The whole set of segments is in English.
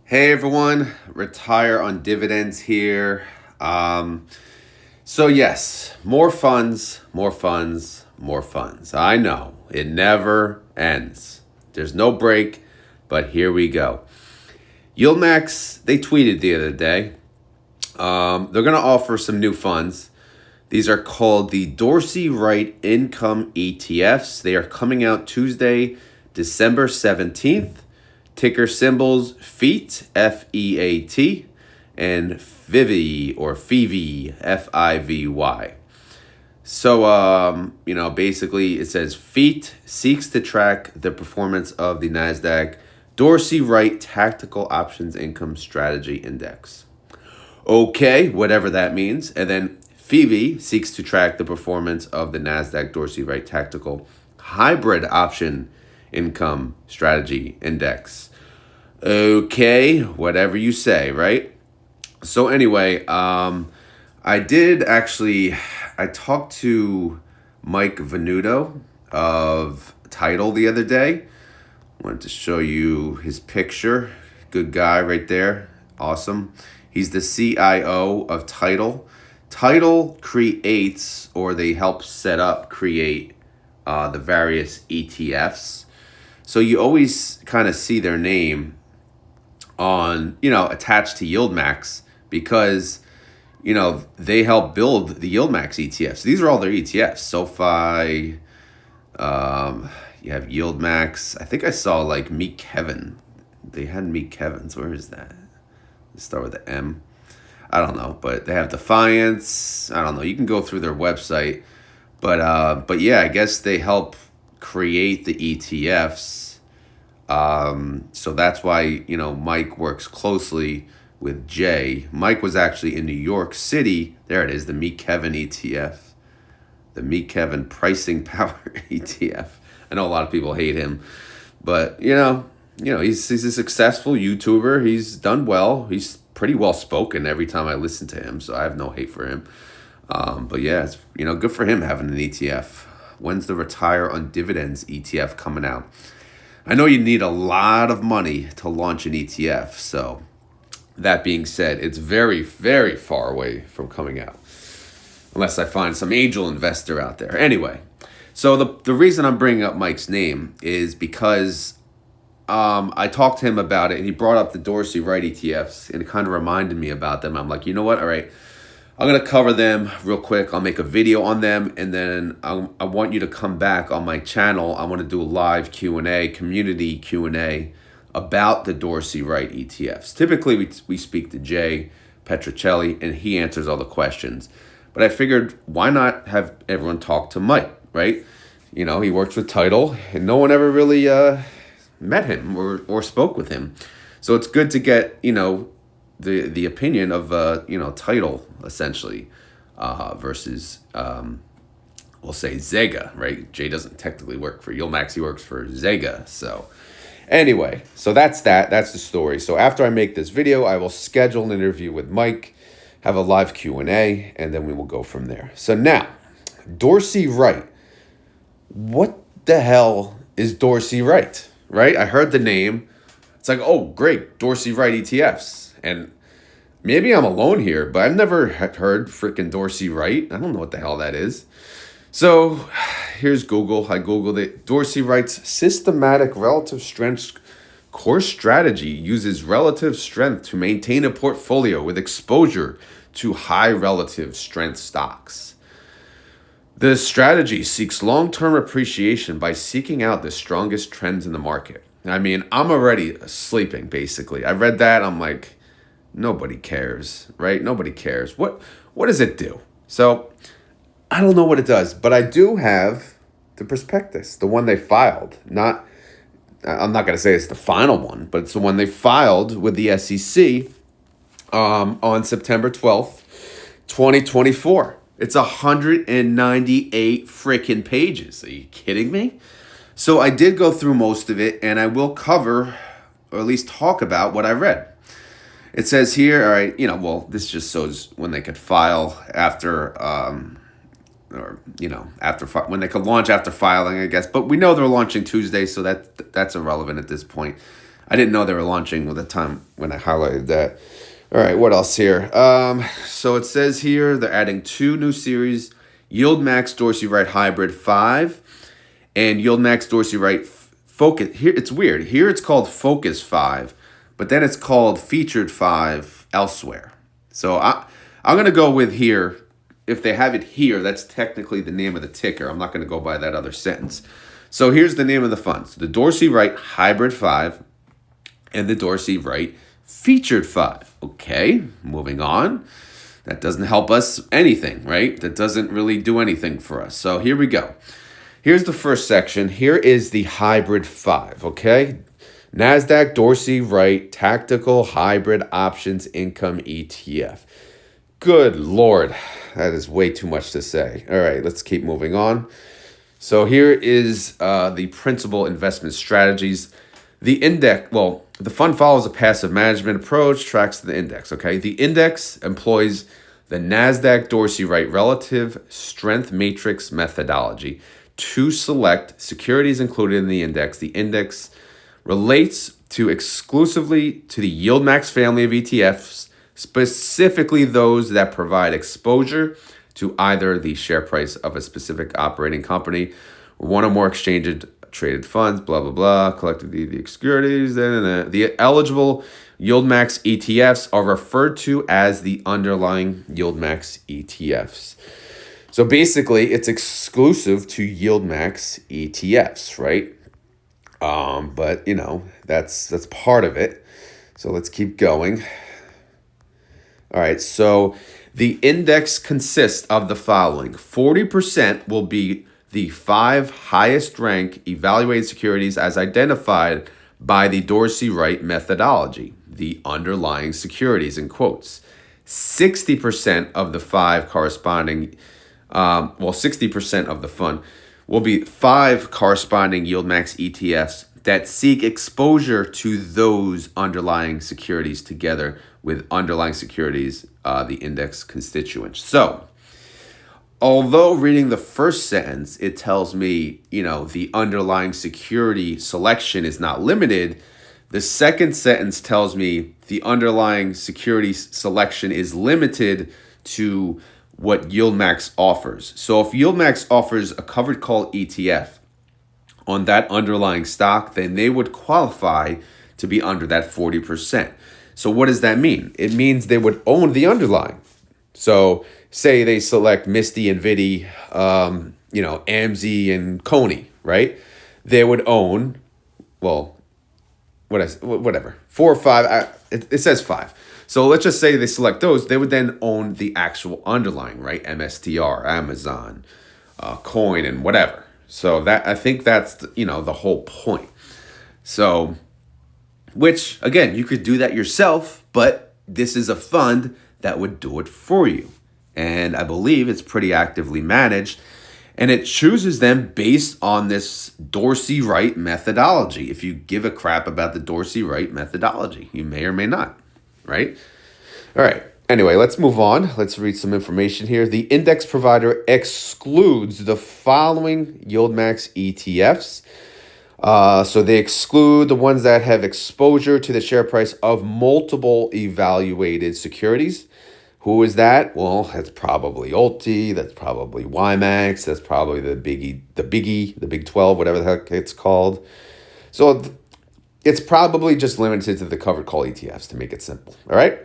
Hey everyone, retire on dividends here. So yes, more funds, more funds, more funds. I know it never ends. There's no break, but here we go. YieldMax, they tweeted the other day. They're going to offer some new funds. These are called the Dorsey Wright Income ETFs. They are coming out Tuesday, December 17th. Ticker symbols FEAT, FEAT, and FIVY or FIVY, FIVY. So, basically it says FEAT seeks to track the performance of the NASDAQ Dorsey Wright Tactical Options Income Strategy Index. Okay, whatever that means. And then FIVY seeks to track the performance of the NASDAQ Dorsey Wright Tactical Hybrid Option Income Strategy Index. Okay, whatever you say, right? So anyway, I talked to Mike Venuto of Tidal the other day. Wanted to show you his picture. Good guy right there. Awesome. He's the CIO of Tidal. Tidal creates, or they help create the various ETFs. So you always kind of see their name on, attached to YieldMax because, they help build the YieldMax ETFs. These are all their ETFs. SoFi, you have YieldMax. I think I saw like Meet Kevin. They had Meet Kevin's. Where is that? Let's start with the M. I don't know, but they have Defiance. I don't know. You can go through their website. But yeah, I guess they help create the ETFs. So that's why, Mike works closely with Jay. Mike was actually in New York City. There it is, the Meet Kevin ETF. The Meet Kevin Pricing Power ETF. I know a lot of people hate him, but he's a successful YouTuber. He's done well. He's pretty well spoken every time I listen to him, so I have no hate for him. But yeah, it's good for him having an ETF. When's the Retire on Dividends ETF coming out? I know you need a lot of money to launch an ETF, so that being said, it's very, very far away from coming out. Unless I find some angel investor out there. Anyway, so the reason I'm bringing up Mike's name is because I talked to him about it, and he brought up the Dorsey Wright ETFs, and it kind of reminded me about them. I'm like, you know what? All right, I'm going to cover them real quick. I'll make a video on them, and then I want you to come back on my channel. I want to do a live Q&A, community Q&A about the Dorsey Wright ETFs. Typically, we speak to Jay Petrocelli, and he answers all the questions. But I figured, why not have everyone talk to Mike, right? He works with Tidal, and no one ever really met him or spoke with him. So it's good to get, the opinion of, Tidal, essentially, versus, we'll say, Zega, right? Jay doesn't technically work for YieldMax. He works for Zega. So anyway, so that's that. That's the story. So after I make this video, I will schedule an interview with Mike, have a live Q&A, and then we will go from there. So now, Dorsey Wright. What the hell is Dorsey Wright, right? I heard the name. It's like, oh, great, Dorsey Wright ETFs. And maybe I'm alone here, but I've never heard freaking Dorsey Wright. I don't know what the hell that is. So here's Google. I Googled it. Dorsey Wright's systematic relative strength core strategy uses relative strength to maintain a portfolio with exposure to high relative strength stocks. The strategy seeks long-term appreciation by seeking out the strongest trends in the market. I mean, I'm already sleeping, basically. I read that. I'm like, nobody cares, right? Nobody cares. What does it do? So I don't know what it does, but I do have the prospectus, the one they filed. I'm not going to say it's the final one, but it's the one they filed with the SEC on September 12th, 2024. It's 198 freaking pages. Are you kidding me? So I did go through most of it, and I will cover, or at least talk about, what I read. It says here, all right, this just shows when they could file after, when they could launch after filing, I guess. But we know they're launching Tuesday, so that's irrelevant at this point. I didn't know they were launching at the time when I highlighted that. All right, what else here? So it says here they're adding 2 new series, YieldMax Dorsey Wright Hybrid 5 and YieldMax Dorsey Wright Focus. Here it's weird. Here it's called Focus 5, but then it's called Featured 5 elsewhere. So I'm going to go with here. If they have it here, that's technically the name of the ticker. I'm not going to go by that other sentence. So here's the name of the funds: the Dorsey Wright Hybrid 5 and the Dorsey Wright Featured 5. Okay, moving on. That doesn't help us anything, right? That doesn't really do anything for us. So here we go. Here's the first section. Here is the Hybrid 5, okay? NASDAQ Dorsey Wright Tactical Hybrid Options Income ETF. Good Lord, that is way too much to say. All right, let's keep moving on. So here is the principal investment strategies. The index, well, the fund follows a passive management approach, tracks the index, okay? The index employs the NASDAQ Dorsey Wright Relative Strength Matrix methodology to select securities included in the index. The index relates exclusively to the YieldMax family of ETFs, specifically those that provide exposure to either the share price of a specific operating company or one or more exchange-traded funds, blah, blah, blah, collectively the securities. The eligible YieldMax ETFs are referred to as the underlying YieldMax ETFs. So basically, it's exclusive to YieldMax ETFs, right? But, you know, that's part of it. So let's keep going. All right, so the index consists of the following. 40% will be the 5 highest rank evaluated securities as identified by the Dorsey Wright methodology, the underlying securities in quotes. 60% of the 5 corresponding, 60% of the fund will be 5 corresponding YieldMax ETFs that seek exposure to those underlying securities together with underlying securities, the index constituents. So, although reading the first sentence, it tells me, you know, the underlying security selection is not limited, the second sentence tells me the underlying security selection is limited to what YieldMax offers. So if YieldMax offers a covered call ETF on that underlying stock, then they would qualify to be under that 40%. So what does that mean? It means they would own the underlying. So say they select Misty and Vidi, AMZ and Coney, right? They would own, whatever, 4 or 5. It says 5. So let's just say they select those. They would then own the actual underlying, right? MSTR, Amazon, Coin, and whatever. So I think that's the whole point. So, which again, you could do that yourself, but this is a fund that would do it for you. And I believe it's pretty actively managed. And it chooses them based on this Dorsey Wright methodology. If you give a crap about the Dorsey Wright methodology, you may or may not, right? All right. Anyway, let's move on. Let's read some information here. The index provider excludes the following YieldMax ETFs. So they exclude the ones that have exposure to the share price of multiple evaluated securities. Who is that? Well, that's probably Ulti, that's probably YieldMax, that's probably the Big 12, whatever the heck it's called. So it's probably just limited to the covered call ETFs to make it simple, all right?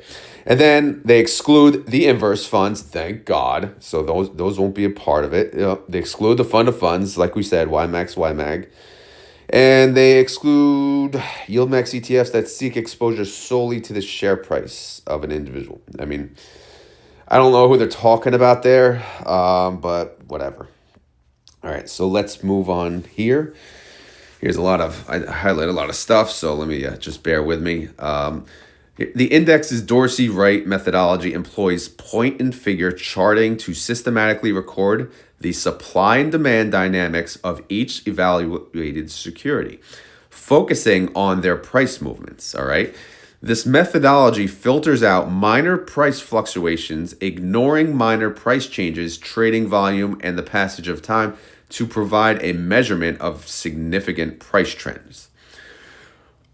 And then they exclude the inverse funds, thank God. So those won't be a part of it. They exclude the fund of funds, like we said, YieldMax, YMAG. And they exclude YieldMax ETFs that seek exposure solely to the share price of an individual. I mean, I don't know who they're talking about there, but whatever. All right, so let's move on here. I highlight a lot of stuff, so let me just bear with me. The index's Dorsey Wright methodology employs point and figure charting to systematically record the supply and demand dynamics of each evaluated security, focusing on their price movements, all right? This methodology filters out minor price fluctuations, ignoring minor price changes, trading volume, and the passage of time to provide a measurement of significant price trends.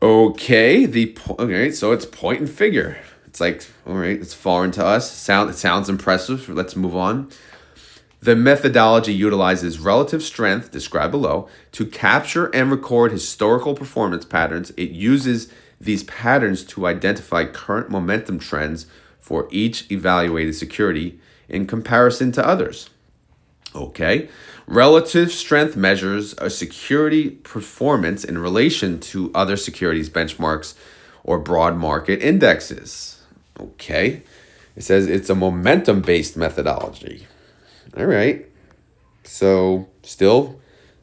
Okay, okay, so it's point and figure. It's like, all right, it's foreign to us. It sounds impressive. Let's move on. The methodology utilizes relative strength, described below, to capture and record historical performance patterns. It uses these patterns to identify current momentum trends for each evaluated security in comparison to others. Okay. Relative strength measures a security performance in relation to other securities benchmarks or broad market indexes. Okay. It says it's a momentum based methodology. All right. So, still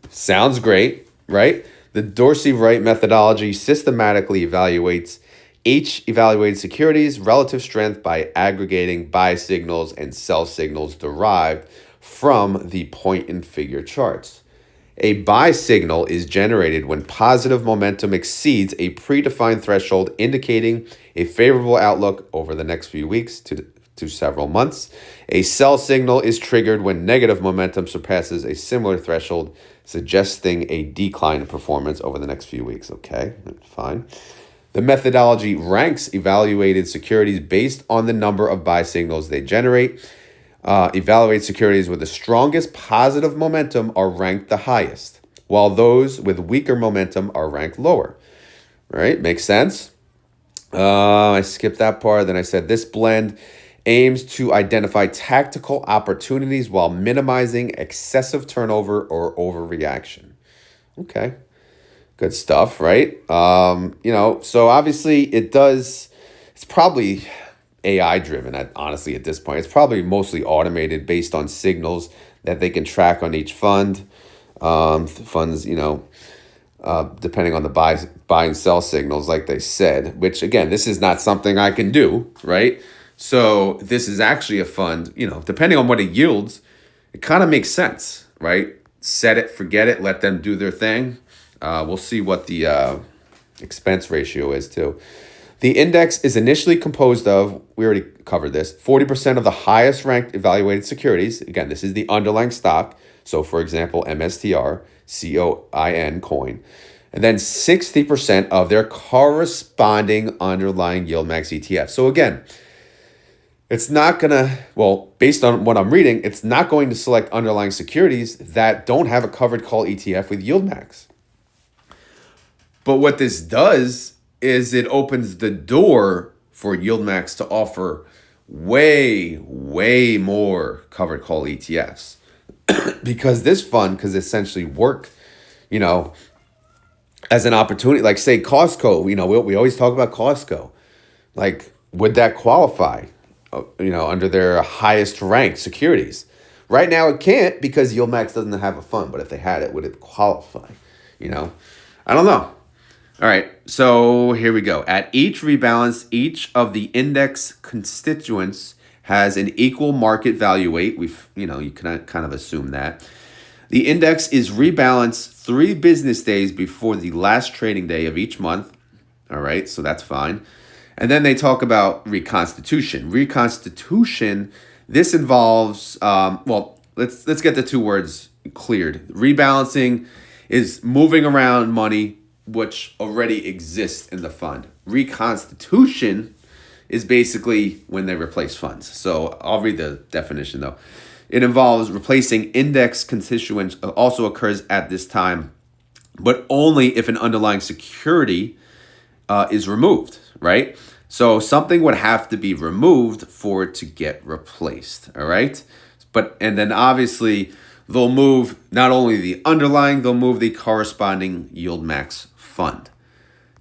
sounds great, right? The Dorsey Wright methodology systematically evaluates each evaluated security's relative strength by aggregating buy signals and sell signals derived from the point and figure charts. A buy signal is generated when positive momentum exceeds a predefined threshold, indicating a favorable outlook over the next few weeks to several months. A sell signal is triggered when negative momentum surpasses a similar threshold, suggesting a decline in performance over the next few weeks. Okay, fine. The methodology ranks evaluated securities based on the number of buy signals they generate. Evaluate securities with the strongest positive momentum are ranked the highest, while those with weaker momentum are ranked lower. Right? Makes sense? I skipped that part. Then I said this blend aims to identify tactical opportunities while minimizing excessive turnover or overreaction. Okay. Good stuff, right? So obviously it's probably AI driven honestly at this point. It's probably mostly automated based on signals that they can track on each fund. Funds, depending on the buy and sell signals, like they said, which again, this is not something I can do, right? So this is actually a fund, depending on what it yields, it kind of makes sense, right? Set it, forget it, let them do their thing. We'll see what the expense ratio is too. The index is initially composed of, we already covered this, 40% of the highest ranked evaluated securities. Again, this is the underlying stock. So for example, MSTR, coin. And then 60% of their corresponding underlying YieldMax ETF. So again, it's not going to, based on what I'm reading, it's not going to select underlying securities that don't have a covered call ETF with YieldMax. But what this does is it opens the door for YieldMax to offer way, way more covered call ETFs. Because this fund could essentially work, as an opportunity, like say Costco, we always talk about Costco. Like, would that qualify, under their highest ranked securities? Right now it can't because YieldMax doesn't have a fund, but if they had it, would it qualify? I don't know. All right, so here we go. At each rebalance, each of the index constituents has an equal market value weight. You can kind of assume that. The index is rebalanced 3 business days before the last trading day of each month. All right, so that's fine. And then they talk about reconstitution. Reconstitution, this involves, let's get the 2 words cleared. Rebalancing is moving around money which already exists in the fund. Reconstitution is basically when they replace funds. So I'll read the definition though. It involves replacing index constituents, also occurs at this time, but only if an underlying security is removed, right? So something would have to be removed for it to get replaced, all right? And then obviously they'll move not only the underlying, they'll move the corresponding YieldMax fund.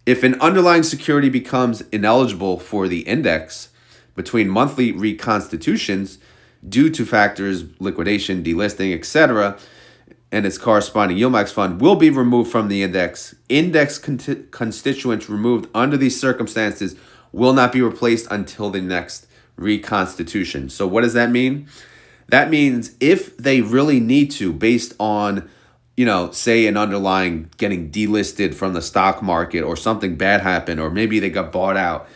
If an underlying security becomes ineligible for the index between monthly reconstitutions due to factors, liquidation, delisting, etc., and its corresponding YieldMax fund will be removed from the index. Index constituents removed under these circumstances will not be replaced until the next reconstitution. So what does that mean? That means if they really need to, based on, say an underlying getting delisted from the stock market or something bad happened, or maybe they got bought out,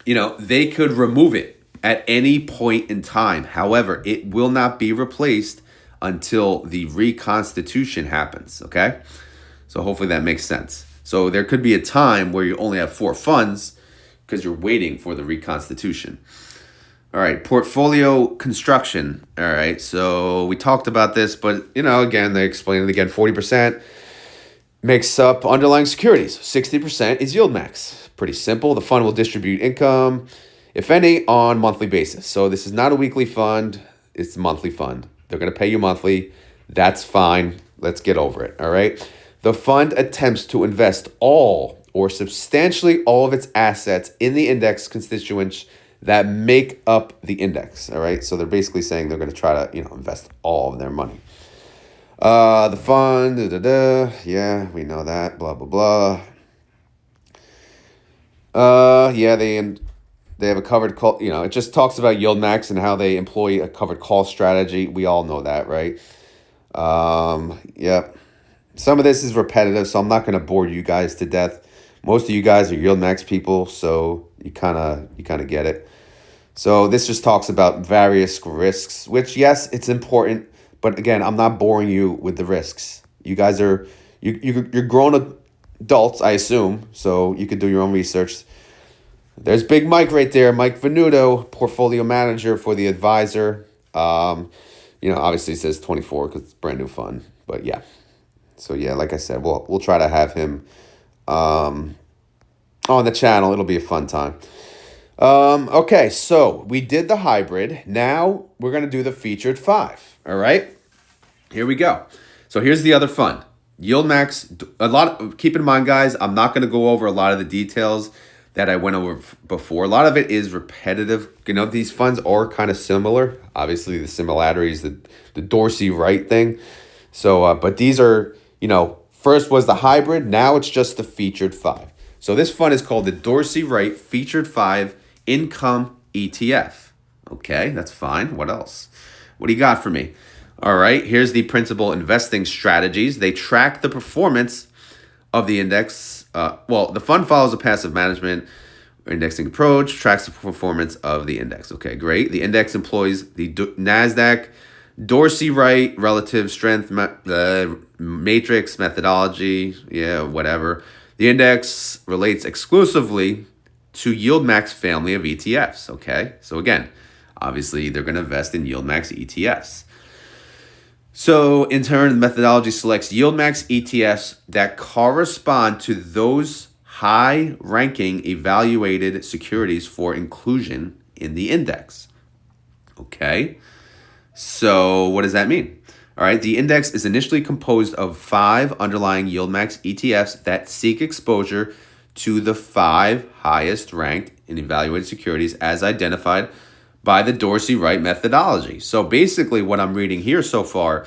they could remove it at any point in time. However, it will not be replaced until the reconstitution happens, okay? So hopefully that makes sense. So there could be a time where you only have 4 funds because you're waiting for the reconstitution. All right, portfolio construction. All right, so we talked about this, but again, they explain it again. 40% makes up underlying securities. 60% is YieldMax. Pretty simple. The fund will distribute income, if any, on monthly basis. So this is not a weekly fund. It's a monthly fund. They're going to pay you monthly. That's fine. Let's get over it. All right. The fund attempts to invest all or substantially all of its assets in the index constituents that make up the index. All right. So they're basically saying they're going to try to, invest all of their money. The fund, yeah, we know that, blah, blah, blah. Yeah, they have a covered call, it just talks about YieldMax and how they employ a covered call strategy. We all know that, right? Yeah. Some of this is repetitive, so I'm not going to bore you guys to death. Most of you guys are YieldMax people, so you kind of get it. So this just talks about various risks, which, yes, it's important. But again, I'm not boring you with the risks. You guys are, you're grown adults, I assume, so you could do your own research. There's Big Mike right there, Mike Venuto, portfolio manager for the advisor. Obviously it says 24 because it's brand new fund, but yeah. So yeah, like I said, we'll try to have him on the channel. It'll be a fun time. Okay, so we did the hybrid. Now we're going to do the featured 5. All right, here we go. So here's the other fund, YieldMax. Keep in mind, guys, I'm not going to go over a lot of the details that I went over before. A lot of it is repetitive. These funds are kind of similar. Obviously, the similarity is the Dorsey Wright thing. So, but these are, first was the hybrid. Now it's just the featured 5. So this fund is called the Dorsey Wright Featured 5 Income ETF. Okay, that's fine. What else? What do you got for me? All right, here's the principal investing strategies. They track the performance of the index. The fund follows a passive management indexing approach, tracks the performance of the index. Okay, great. The index employs the NASDAQ Dorsey Wright relative strength matrix methodology. Yeah, whatever. The index relates exclusively to YieldMax family of ETFs. Okay, so again, obviously they're going to invest in YieldMax ETFs. So in turn, the methodology selects YieldMax ETFs that correspond to those high-ranking evaluated securities for inclusion in the index. Okay, so what does that mean? All right, the index is initially composed of 5 underlying YieldMax ETFs that seek exposure to the 5 highest ranked and evaluated securities as identified by the Dorsey Wright methodology. So basically what I'm reading here so far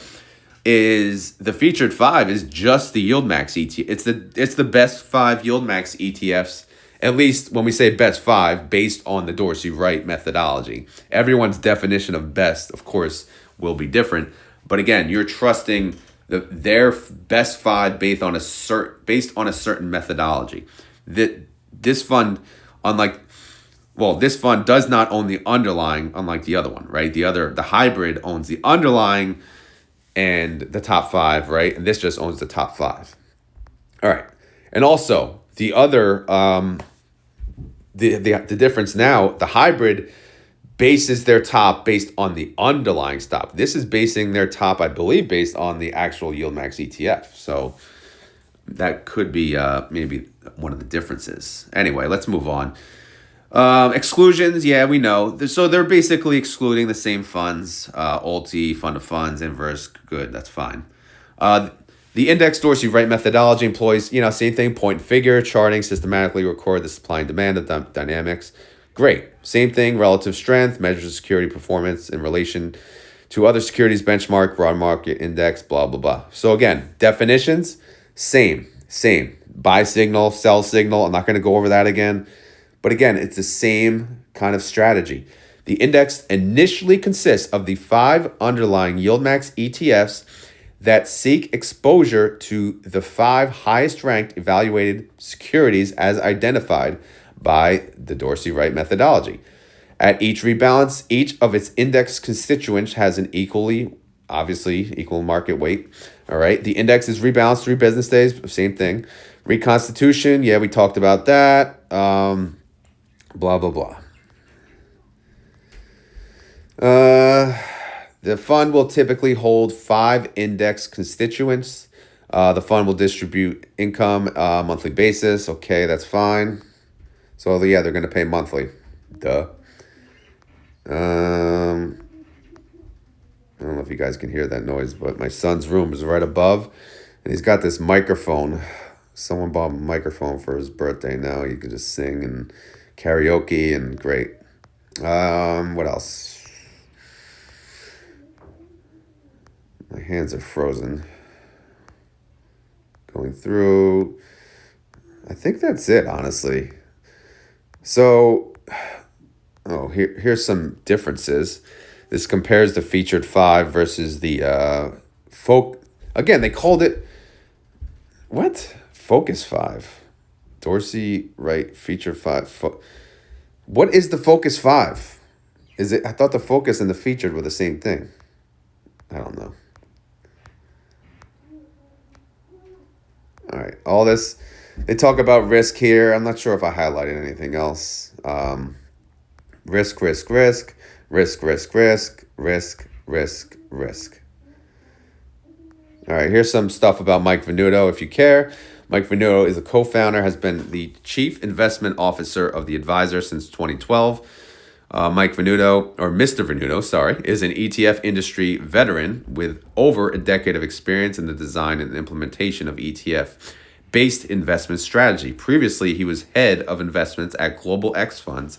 is the featured 5 is just the YieldMax ETF. It's the best 5 YieldMax ETFs, at least when we say best 5, based on the Dorsey Wright methodology. Everyone's definition of best, of course, will be different. But again, you're trusting their best 5 based on a certain methodology. This fund, this fund does not own the underlying, unlike the other one, right? The hybrid owns the underlying and the top 5, right? And this just owns the top 5. All right. And also the other, the difference now, the hybrid bases their top based on the underlying stock. This is basing their top, I believe, based on the actual YieldMax ETF. So that could be maybe one of the differences. Anyway, let's move on. Exclusions, yeah, we know. So they're basically excluding the same funds, Alti, fund of funds, inverse, good, that's fine. The index Dorsey Wright methodology employs, same thing, point figure, charting, systematically record the supply and demand of dynamics. Great. Same thing, relative strength, measures the security performance in relation to other securities benchmark, broad market index, blah, blah, blah. So again, definitions, same. Buy signal, sell signal. I'm not going to go over that again. But again, it's the same kind of strategy. The index initially consists of the 5 underlying YieldMax ETFs that seek exposure to the 5 highest ranked evaluated securities as identified by the Dorsey Wright methodology. At each rebalance, each of its index constituents has an equal market weight. All right. The index is rebalanced 3 business days, same thing. Reconstitution, yeah, we talked about that. Blah, blah, blah. The fund will typically hold 5 index constituents. The fund will distribute income monthly basis. Okay, that's fine. So yeah, they're going to pay monthly. Duh. I don't know if you guys can hear that noise, but my son's room is right above, and he's got this microphone. Someone bought a microphone for his birthday now. You can just sing and karaoke, and great. What else? My hands are frozen. Going through. I think that's it, honestly. So, here's some differences. This compares the featured 5 versus the folk. Again, they called it what? Focus 5. Dorsey Wright featured 5. What is the Focus 5? Is it? I thought the Focus and the featured were the same thing. I don't know. All right, all this. They talk about risk here. I'm not sure if I highlighted anything else. Risk, risk, risk, risk, risk, risk, risk, risk, risk. All right, here's some stuff about Mike Venuto, if you care. Mike Venuto is a co-founder, has been the chief investment officer of the advisor since 2012. Mike Venuto, or Mr. Venuto, sorry, is an ETF industry veteran with over a decade of experience in the design and implementation of ETF-based investment strategy. Previously, he was head of investments at Global X Funds,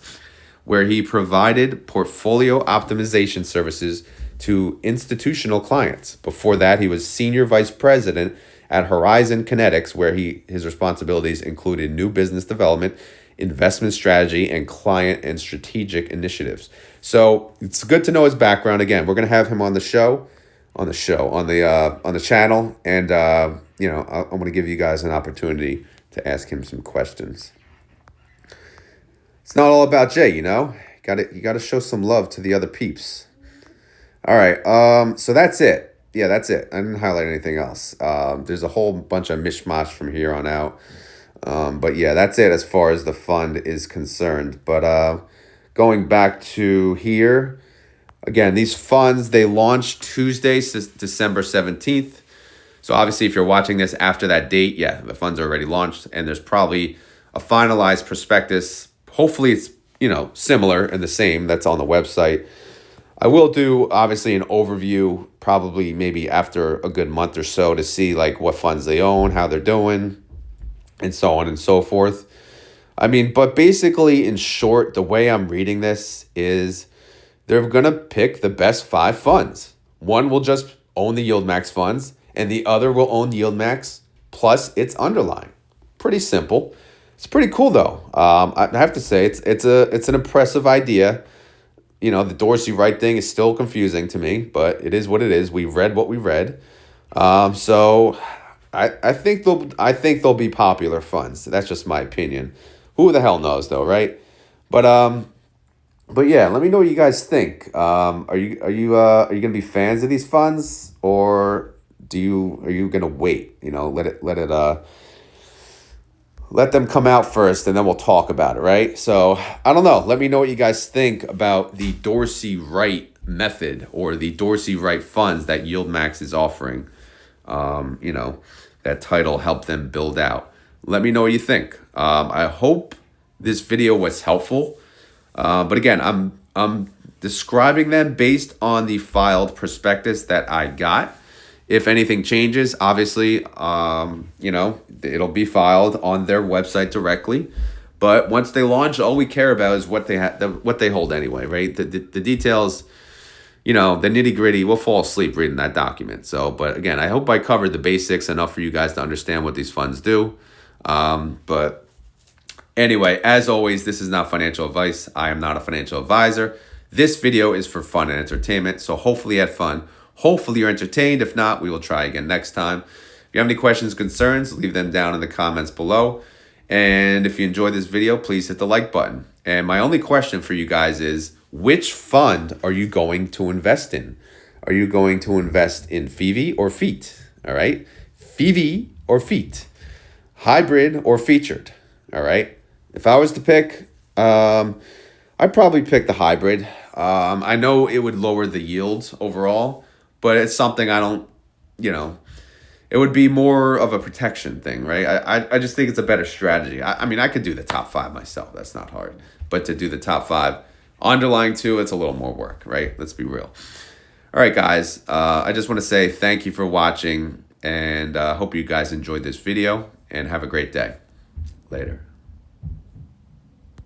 where he provided portfolio optimization services to institutional clients. Before that, he was senior vice president at Horizon Kinetics, where his responsibilities included new business development, investment strategy, and client and strategic initiatives. So it's good to know his background. Again, we're going to have him on the channel, and I'm going to give you guys an opportunity to ask him some questions. It's not all about Jay, you got to show some love to the other peeps. All right, so that's it. Yeah, that's it. I didn't highlight anything else. There's a whole bunch of mishmash from here on out. But yeah, that's it as far as the fund is concerned. But going back to here, again, these funds, they launched Tuesday, December 17th. So obviously, if you're watching this after that date, yeah, the funds are already launched, and there's probably a finalized prospectus. Hopefully it's, similar and the same that's on the website. I will do, obviously, an overview probably maybe after a good month or so to see like what funds they own, how they're doing, and so on and so forth. But basically, in short, the way I'm reading this is they're going to pick the best 5 funds. One will just own the YieldMax funds, and the other will own YieldMax plus its underlying. Pretty simple. It's pretty cool, though. I have to say, it's an impressive idea. The Dorsey Wright thing is still confusing to me, but it is what it is. We read what we read. So I think they'll be popular funds. That's just my opinion. Who the hell knows, though, right? But yeah, let me know what you guys think. Are you gonna be fans of these funds, or are you gonna wait? Let them come out first, and then we'll talk about it, right? So I don't know. Let me know what you guys think about the Dorsey Wright method or the Dorsey Wright funds that YieldMax is offering. That title helped them build out. Let me know what you think. I hope this video was helpful. But again, I'm describing them based on the filed prospectus that I got. If anything changes, obviously, it'll be filed on their website directly. But once they launch, all we care about is what they hold anyway, right? The details, the nitty gritty. We'll fall asleep reading that document. So, but again, I hope I covered the basics enough for you guys to understand what these funds do. But anyway, as always, this is not financial advice. I am not a financial advisor. This video is for fun and entertainment. So hopefully you had fun. Hopefully you're entertained. If not, we will try again next time. If you have any questions, concerns, leave them down in the comments below. And if you enjoyed this video, please hit the like button. And my only question for you guys is, which fund are you going to invest in? Are you going to invest in FEV or FEET? All right? FEV or FEET? hybrid or featured. All right. If I was to pick, I'd probably pick the hybrid. I know it would lower the yields overall, but it's something I don't, it would be more of a protection thing, right? I just think it's a better strategy. I mean, I could do the top 5 myself. That's not hard. But to do the top 5, underlying 2, it's a little more work, right? Let's be real. All right, guys. I just want to say thank you for watching, and hope you guys enjoyed this video, and have a great day. Later.